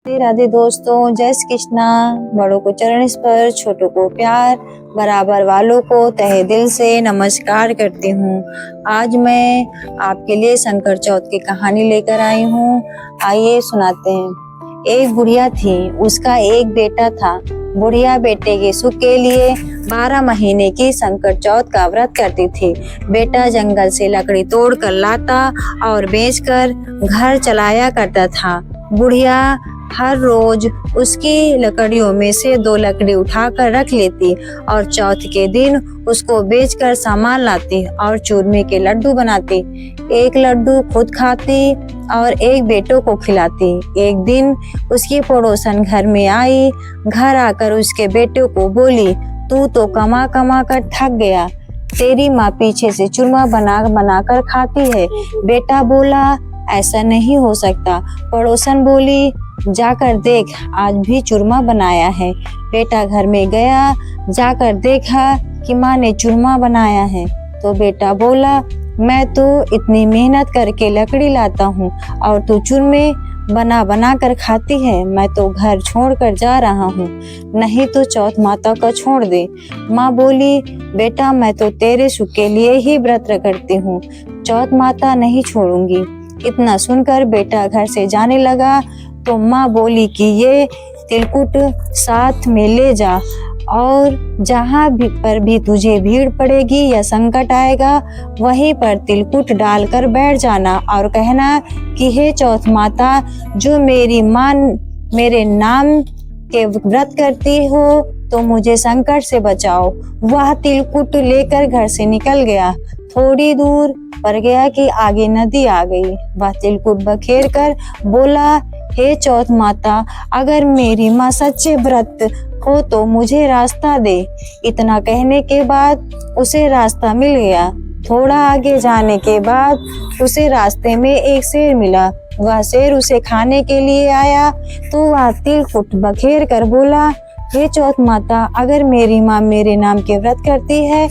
राधे राधे दोस्तों, जय श्री कृष्णा। बड़ों को चरण स्पर्श, छोटों को प्यार, बराबर वालों को तहे दिल से नमस्कार करती हूँ। आज मैं आपके लिए संकट चौथ की कहानी लेकर आई हूँ। आइए सुनाते हैं। एक बुढ़िया थी, उसका एक बेटा था। बुढ़िया बेटे के सुख के लिए 12 महीने की संकट चौथ का व्रत करती थी। बेटा जंगल से लकड़ी तोड़ कर लाता और बेचकर घर चलाया करता था। बुढ़िया हर रोज उसकी लकड़ियों में से 2 लकड़ी उठाकर रख लेती और चौथ के दिन उसको बेचकर सामान लाती और चूरमे के लड्डू बनाती। एक लड्डू खुद खाती और एक बेटों को खिलाती। एक दिन उसकी पड़ोसन घर में आई। घर आकर उसके बेटे को बोली, तू तो कमा कमा कर थक गया, तेरी माँ पीछे से चूरमा बना कर खाती है। बेटा बोला, ऐसा नहीं हो सकता। पड़ोसन बोली, जाकर देख, आज भी चूरमा बनाया है। बेटा घर में गया, जाकर देखा कि माँ ने चूरमा बनाया है। तो बेटा बोला, मैं तो इतनी मेहनत करके लकड़ी लाता हूँ और तू चूरमे बना कर खाती है। मैं तो घर छोड़कर जा रहा हूँ, नहीं तो चौथ माता को छोड़ दे। माँ बोली, बेटा मैं तो तेरे सुख के लिए ही व्रत करती हूँ, चौथ माता नहीं छोड़ूंगी। इतना सुनकर बेटा घर से जाने लगा तो माँ बोली कि ये तिलकुट साथ में ले जा और जहाँ पर भी तुझे भीड़ पड़ेगी या संकट आएगा, वहीं पर तिलकुट डालकर बैठ जाना और कहना कि हे चौथ माता, जो मेरी माँ मेरे नाम के व्रत करती हो तो मुझे संकट से बचाओ। वह तिलकुट लेकर घर से निकल गया। थोड़ी दूर पर गया कि आगे नदी आ गई। वह तिलकुट बखेर कर बोला, हे चौथ माता, अगर मेरी माँ सच्चे व्रत हो तो मुझे रास्ता दे। इतना कहने के बाद उसे रास्ता मिल गया। थोड़ा आगे जाने के बाद उसे रास्ते में एक शेर मिला। वह शेर उसे खाने के लिए आया तो वह तिलकुट बखेर कर बोला, हे चौथ माता, अगर मेरी माँ मेरे नाम के व्रत करती है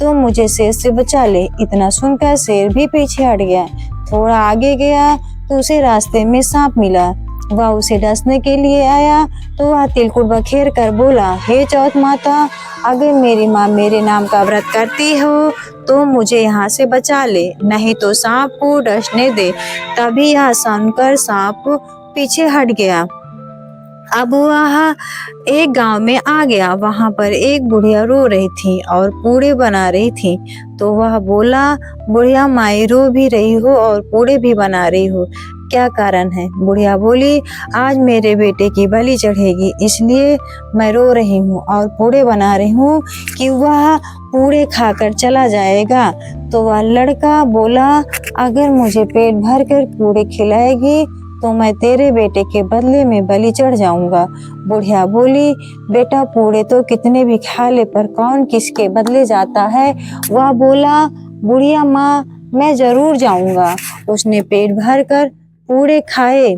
तो मुझे शेर से बचा ले। इतना सुनकर शेर भी पीछे हट गया। थोड़ा आगे गया तो उसे रास्ते में सांप मिला। वह उसे डसने के लिए आया तो वह तिलकुट बखेर कर बोला, हे चौथ माता, अगर मेरी माँ मेरे नाम का व्रत करती हो तो मुझे यहाँ से बचा ले, नहीं तो सांप को डसने दे। तभी यह सुनकर सांप पीछे हट गया। अब वह एक गांव में आ गया। वहां पर एक बुढ़िया रो रही थी और पूड़े बना रही थी। तो वह बोला, बुढ़िया माई, रो भी रही हो और पूड़े भी बना रही हो, क्या कारण है? बुढ़िया बोली, आज मेरे बेटे की बलि चढ़ेगी, इसलिए मैं रो रही हूँ और पूड़े बना रही हूँ कि वह पूड़े खाकर चला जाएगा। तो वह लड़का बोला, अगर मुझे पेट भर कर पूड़े खिलाएगी तो मैं तेरे बेटे के बदले में बलि चढ़ जाऊंगा। बुढ़िया बोली, बेटा पूड़े तो कितने भी खा ले, पर कौन किसके बदले जाता है? वह बोला, बुढ़िया माँ, मैं जरूर जाऊंगा। उसने पेट भर कर पूड़े खाए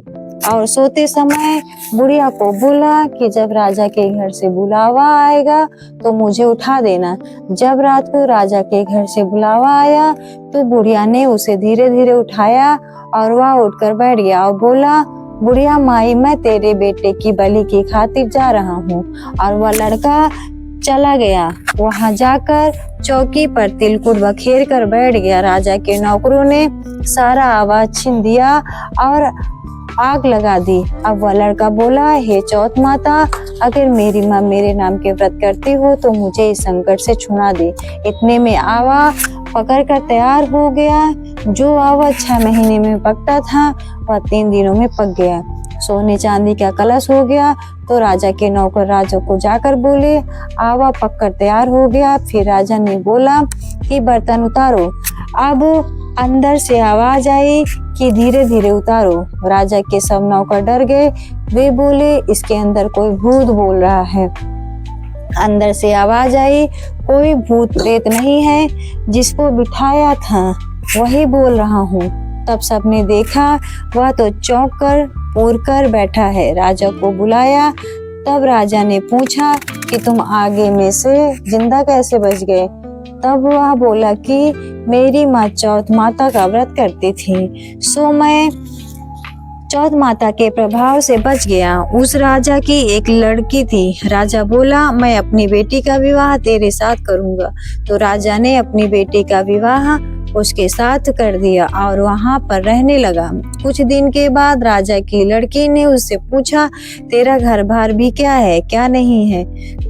और सोते समय बुढ़िया को बोला कि जब राजा के घर से बुलावा आएगा तो मुझे उठा देना। जब रात को राजा के घर से बुलावा आया तो बुढ़िया ने उसे धीरे धीरे उठाया और वह उठकर बैठ गया और बोला, बुढ़िया माई, मैं तेरे बेटे की बलि की खातिर जा रहा हूँ। और वह लड़का चला गया। वहां जाकर चौकी पर तिलकुट बखेर कर बैठ गया। राजा के नौकरों ने सारा आवाज छीन दिया और आग लगा दी। अब वह लड़का बोला, हे चौथ माता, अगर मेरी माँ मेरे नाम के व्रत करती हो तो मुझे इस संकट से छुड़ा दे। इतने में आवा पकड़ कर तैयार हो गया। जो आवा 6 महीने में पकता था वह 3 दिनों में पक गया। सोने चांदी का कलश हो गया। तो राजा के नौकर राजा को जाकर बोले, आवा पककर तैयार हो गया। फिर राजा ने बोला कि बर्तन उतारो। अब अंदर से आवाज आई कि धीरे धीरे उतारो। राजा के सब नौकर डर गए। वे बोले, इसके अंदर कोई भूत बोल रहा है। अंदर से आवाज आई, कोई भूत प्रेत नहीं है, जिसको बिठाया था वही बोल रहा हूँ। तब सबने देखा, वह तो चौंक कर उड़ कर बैठा है। राजा को बुलाया। तब राजा ने पूछा कि तुम आगे में से जिंदा कैसे बच गए? तब वह बोला कि मेरी माँ चौथ माता का व्रत करती थी, सो मैं चौथ माता के प्रभाव से बच गया। उस राजा की एक लड़की थी। राजा बोला, मैं अपनी बेटी का विवाह तेरे साथ करूंगा। तो राजा ने अपनी बेटी का विवाह उसके साथ कर दिया और वहां पर रहने लगा। कुछ दिन के बाद राजा की लड़की ने उससे पूछा, तेरा घर बार भी क्या है, क्या नहीं है?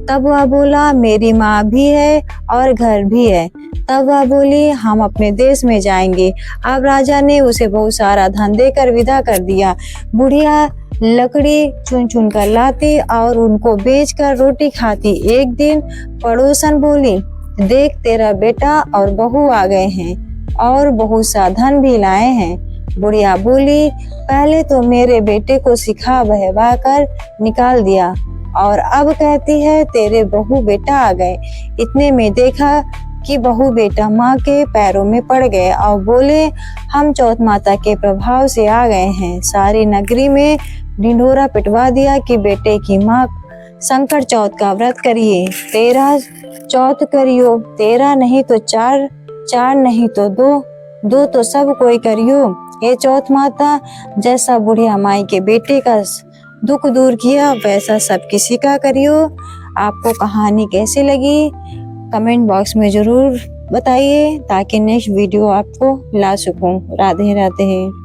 तब वह बोला, मेरी माँ भी है और घर भी है। तब वह बोली, हम अपने देश में जाएंगे। अब राजा ने उसे बहुत सारा धन देकर विदा कर दिया। बुढ़िया लकड़ी चुन चुन कर लाती और उनको बेचकर रोटी खाती। एक दिन पड़ोसन बोली, देख तेरा बेटा और बहू आ गए हैं और बहुत सा धन भी लाए हैं। बुढ़िया बोली, पहले तो मेरे बेटे को सिखा बहवा कर निकाल दिया और अब कहती है तेरे बहू बेटा आ गए। इतने में देखा कि बहू बेटा माँ के पैरों में पड़ गए और बोले, हम चौथ माता के प्रभाव से आ गए हैं। सारी नगरी में ढिंढोरा पिटवा दिया कि बेटे की माँ संकट चौथ का व्रत करिए, 13 चौथ करियो, 13 नहीं तो 4, 4 नहीं तो 2, 2 तो सब कोई करियो। ये चौथ माता जैसा बुढ़िया माई के बेटे का दुख दूर किया वैसा सब किसी का करियो। आपको कहानी कैसी लगी कमेंट बॉक्स में जरूर बताइए ताकि नेक्स्ट वीडियो आपको ला सकूं। राधे राधे।